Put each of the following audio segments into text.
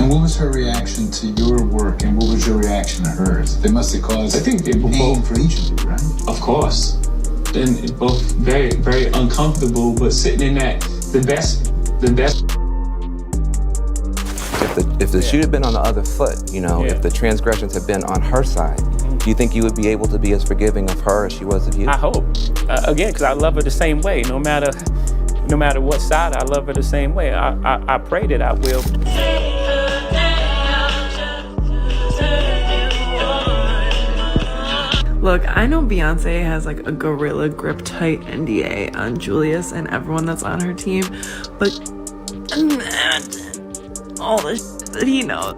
And what was her reaction to your work, and what was your reaction to hers? They must have caused, I think they were pain both, for each of you, right? of course, and both very, very uncomfortable, but sitting in that, the best. If the shoe had been on the other foot, you know, if the transgressions had been on her side, do you think you would be able to be as forgiving of her as she was of you? I hope. Again, because I love her the same way. No matter what side, I love her the same way. I pray that I will. Look, I know Beyonce has like a gorilla grip tight NDA on Julius and everyone that's on her team, but imagine all the shit that he knows.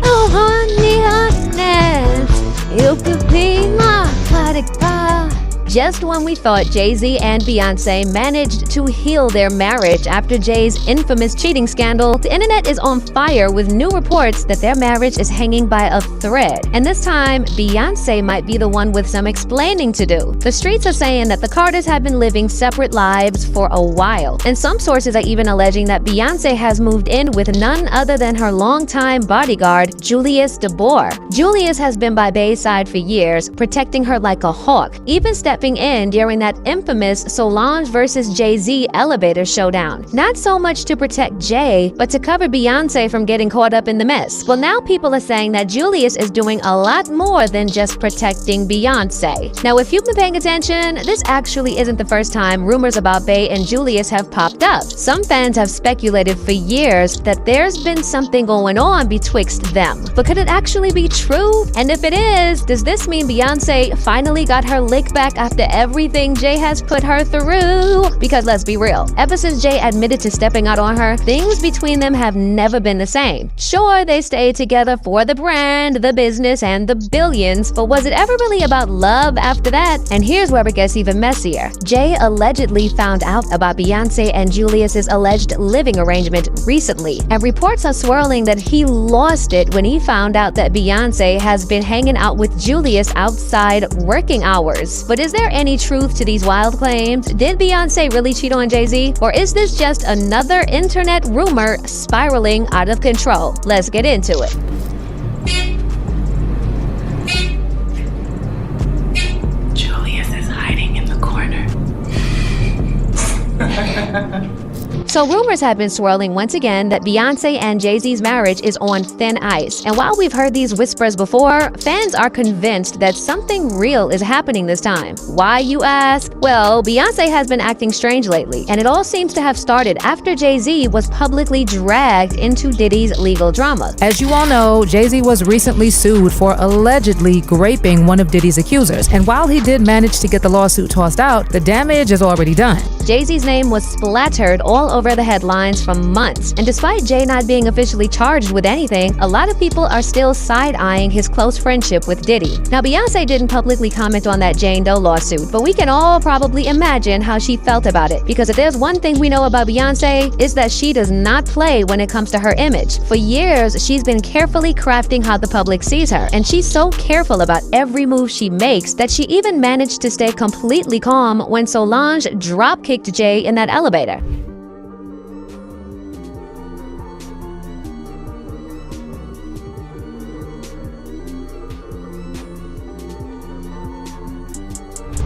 Oh, honey, honey, you could be my bodyguard. Just when we thought Jay-Z and Beyonce managed to heal their marriage after Jay's infamous cheating scandal, the internet is on fire with new reports that their marriage is hanging by a thread. And this time, Beyonce might be the one with some explaining to do. The streets are saying that the Carters have been living separate lives for a while. And some sources are even alleging that Beyonce has moved in with none other than her longtime bodyguard, Julius DeBoer. Julius has been by Bey's side for years, protecting her like a hawk, even stepping in during that infamous Solange versus Jay-Z elevator showdown. Not so much to protect Jay, but to cover Beyonce from getting caught up in the mess. Well, now people are saying that Julius is doing a lot more than just protecting Beyonce. Now, if you've been paying attention, this actually isn't the first time rumors about Bey and Julius have popped up. Some fans have speculated for years that there's been something going on betwixt them. But could it actually be true? And if it is, does this mean Beyonce finally got her lick back after everything Jay has put her through? Because let's be real, ever since Jay admitted to stepping out on her, things between them have never been the same. Sure, they stayed together for the brand, the business, and the billions, but was it ever really about love after that? And here's where it gets even messier. Jay allegedly found out about Beyonce and Julius's alleged living arrangement recently, and reports are swirling that he lost it when he found out that Beyonce has been hanging out with Julius outside working hours. But is there any truth to these wild claims? Did Beyonce really cheat on Jay-Z? Or is this just another internet rumor spiraling out of control? Let's get into it. Julius is hiding in the corner. So rumors have been swirling once again that Beyonce and Jay-Z's marriage is on thin ice. And while we've heard these whispers before, fans are convinced that something real is happening this time. Why, you ask? Well, Beyonce has been acting strange lately, and it all seems to have started after Jay-Z was publicly dragged into Diddy's legal drama. As you all know, Jay-Z was recently sued for allegedly raping one of Diddy's accusers. And while he did manage to get the lawsuit tossed out, the damage is already done. Jay-Z's name was splattered all over the headlines for months, and despite Jay not being officially charged with anything, a lot of people are still side-eyeing his close friendship with Diddy. Now, Beyonce didn't publicly comment on that Jane Doe lawsuit, but we can all probably imagine how she felt about it, because if there's one thing we know about Beyonce, it's that she does not play when it comes to her image. For years, she's been carefully crafting how the public sees her, and she's so careful about every move she makes that she even managed to stay completely calm when Solange drop-kicked Jay in that elevator.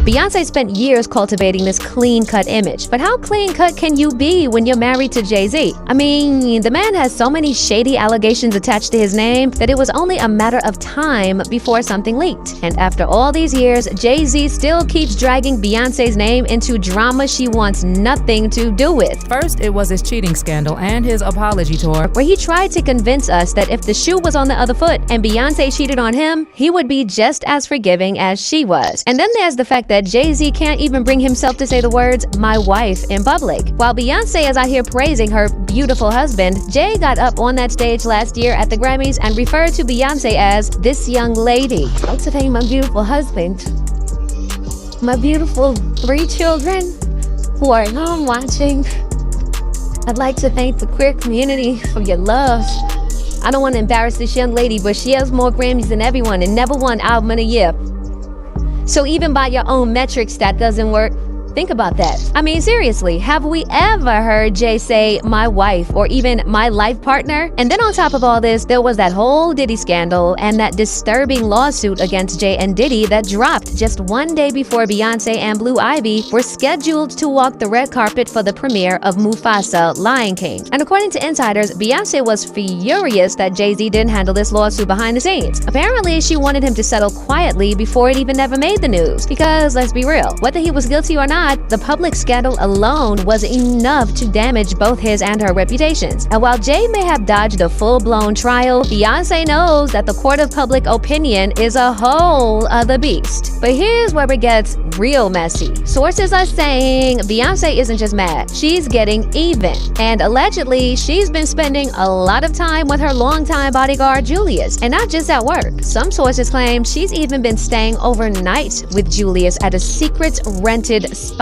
Beyonce spent years cultivating this clean-cut image, but how clean-cut can you be when you're married to Jay-Z? I mean, the man has so many shady allegations attached to his name that it was only a matter of time before something leaked. And after all these years, Jay-Z still keeps dragging Beyonce's name into drama she wants nothing to do with. First, it was his cheating scandal and his apology tour, where he tried to convince us that if the shoe was on the other foot and Beyonce cheated on him, he would be just as forgiving as she was. And then there's the fact that Jay-Z can't even bring himself to say the words, "my wife," in public. While Beyonce is out here praising her beautiful husband, Jay got up on that stage last year at the Grammys and referred to Beyonce as "this young lady." Oh, today, my beautiful husband, my beautiful 3 children who are home watching. I'd like to thank the queer community for your love. I don't want to embarrass this young lady, but she has more Grammys than everyone and never won Album of the Year. So even by your own metrics, that doesn't work. Think about that. I mean, seriously, have we ever heard Jay say, my wife, or even my life partner? And then on top of all this, there was that whole Diddy scandal and that disturbing lawsuit against Jay and Diddy that dropped just one day before Beyonce and Blue Ivy were scheduled to walk the red carpet for the premiere of Mufasa: Lion King. And according to insiders, Beyonce was furious that Jay-Z didn't handle this lawsuit behind the scenes. Apparently, she wanted him to settle quietly before it even ever made the news. Because, let's be real, whether he was guilty or not, the public scandal alone was enough to damage both his and her reputations. And while Jay may have dodged a full-blown trial, Beyonce knows that the court of public opinion is a whole other beast. But here's where it gets real messy. Sources are saying Beyonce isn't just mad, she's getting even. And allegedly, she's been spending a lot of time with her longtime bodyguard, Julius. And not just at work. Some sources claim she's even been staying overnight with Julius at a secret rented spot.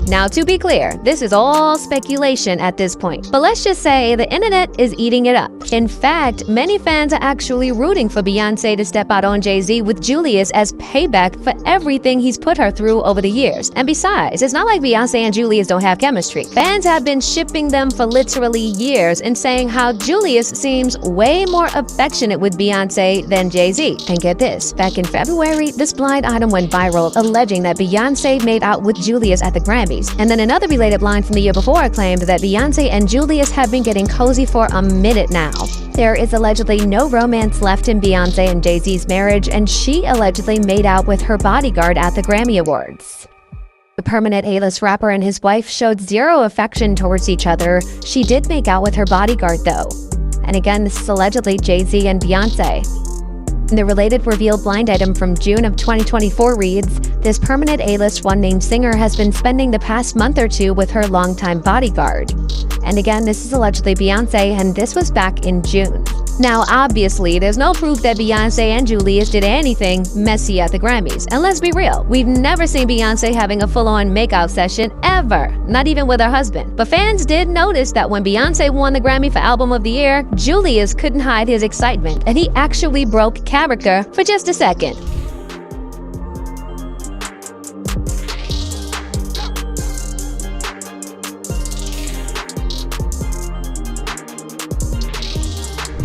Now, to be clear, this is all speculation at this point. But let's just say the internet is eating it up. In fact, many fans are actually rooting for Beyonce to step out on Jay-Z with Julius as payback for everything he's put her through over the years. And besides, it's not like Beyonce and Julius don't have chemistry. Fans have been shipping them for literally years and saying how Julius seems way more affectionate with Beyonce than Jay-Z. And get this, back in February, this blind item went viral alleging that Beyonce made out with Julius at the Grammys. And then another related line from the year before claimed that Beyonce and Julius have been getting cozy for a minute now. There is allegedly no romance left in Beyonce and Jay-Z's marriage, and she allegedly made out with her bodyguard at the Grammy Awards. The permanent A-list rapper and his wife showed zero affection towards each other. She did make out with her bodyguard though. And again, this is allegedly Jay-Z and Beyonce. The related revealed blind item from June of 2024 reads, this permanent A-list one-named singer has been spending the past month or two with her longtime bodyguard. And again, this is allegedly Beyonce, and this was back in June. Now, obviously, there's no proof that Beyonce and Julius did anything messy at the Grammys. And let's be real, we've never seen Beyonce having a full-on makeout session ever, not even with her husband. But fans did notice that when Beyonce won the Grammy for Album of the Year, Julius couldn't hide his excitement, and he actually broke character for just a second.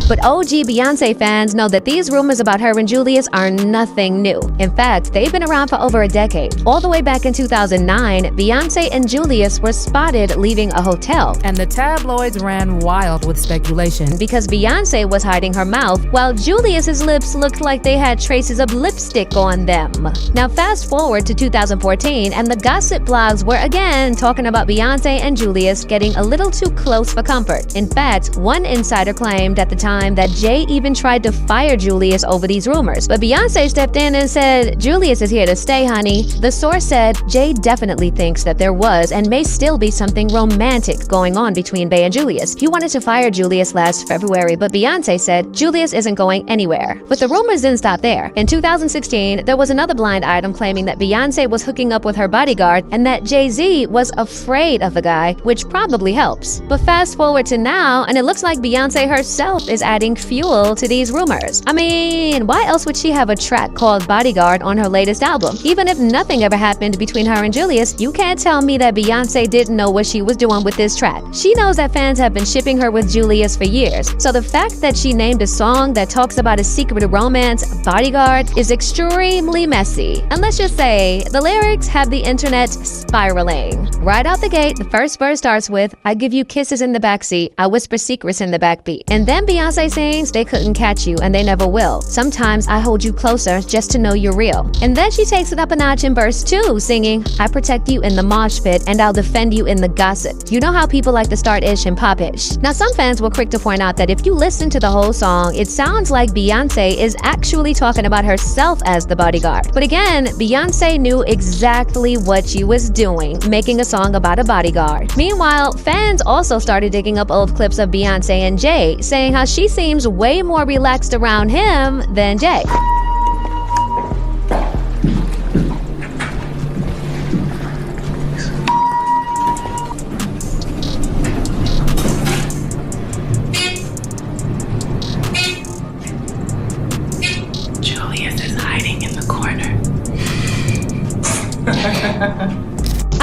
But OG Beyonce fans know that these rumors about her and Julius are nothing new. In fact, they've been around for over a decade. All the way back in 2009, Beyonce and Julius were spotted leaving a hotel. And the tabloids ran wild with speculation. Because Beyonce was hiding her mouth, while Julius's lips looked like they had traces of lipstick on them. Now fast forward to 2014, and the gossip blogs were again talking about Beyonce and Julius getting a little too close for comfort. In fact, one insider claimed at the time that Jay even tried to fire Julius over these rumors. But Beyonce stepped in and said, Julius is here to stay, honey. The source said, Jay definitely thinks that there was and may still be something romantic going on between Bey and Julius. He wanted to fire Julius last February, but Beyonce said, Julius isn't going anywhere. But the rumors didn't stop there. In 2016, there was another blind item claiming that Beyonce was hooking up with her bodyguard and that Jay-Z was afraid of the guy, which probably helps. But fast forward to now, and it looks like Beyonce herself is adding fuel to these rumors. I mean, why else would she have a track called Bodyguard on her latest album? Even if nothing ever happened between her and Julius, you can't tell me that Beyonce didn't know what she was doing with this track. She knows that fans have been shipping her with Julius for years. So the fact that she named a song that talks about a secret romance, Bodyguard, is extremely messy. And let's just say, the lyrics have the internet spiraling. Right out the gate, the first verse starts with, I give you kisses in the backseat, I whisper secrets in the backbeat. And then Beyonce sings, they couldn't catch you and they never will. Sometimes I hold you closer just to know you're real. And then she takes it up a notch in verse 2, singing, I protect you in the mosh pit and I'll defend you in the gossip. You know how people like to start ish and pop ish. Now some fans were quick to point out that if you listen to the whole song, it sounds like Beyonce is actually talking about herself as the bodyguard. But again, Beyonce knew exactly what she was doing, making a song about a bodyguard. Meanwhile, fans also started digging up old clips of Beyonce and Jay, saying how she seems way more relaxed around him than Jay.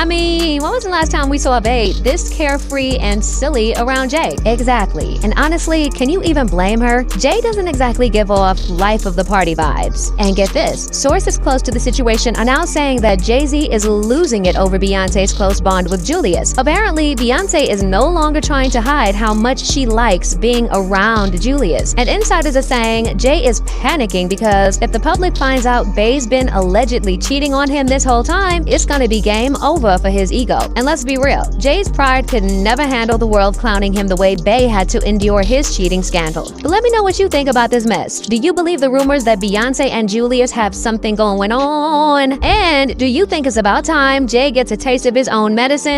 I mean, when was the last time we saw Bae this carefree and silly around Jay? Exactly. And honestly, can you even blame her? Jay doesn't exactly give off life of the party vibes. And get this, sources close to the situation are now saying that Jay-Z is losing it over Beyonce's close bond with Julius. Apparently, Beyonce is no longer trying to hide how much she likes being around Julius. And insiders are saying Jay is panicking because if the public finds out Bae's been allegedly cheating on him this whole time, it's gonna be game over for his ego. And let's be real, Jay's pride could never handle the world clowning him the way Bae had to endure his cheating scandal. But let me know what you think about this mess. Do you believe the rumors that Beyonce and Julius have something going on? And do you think it's about time Jay gets a taste of his own medicine?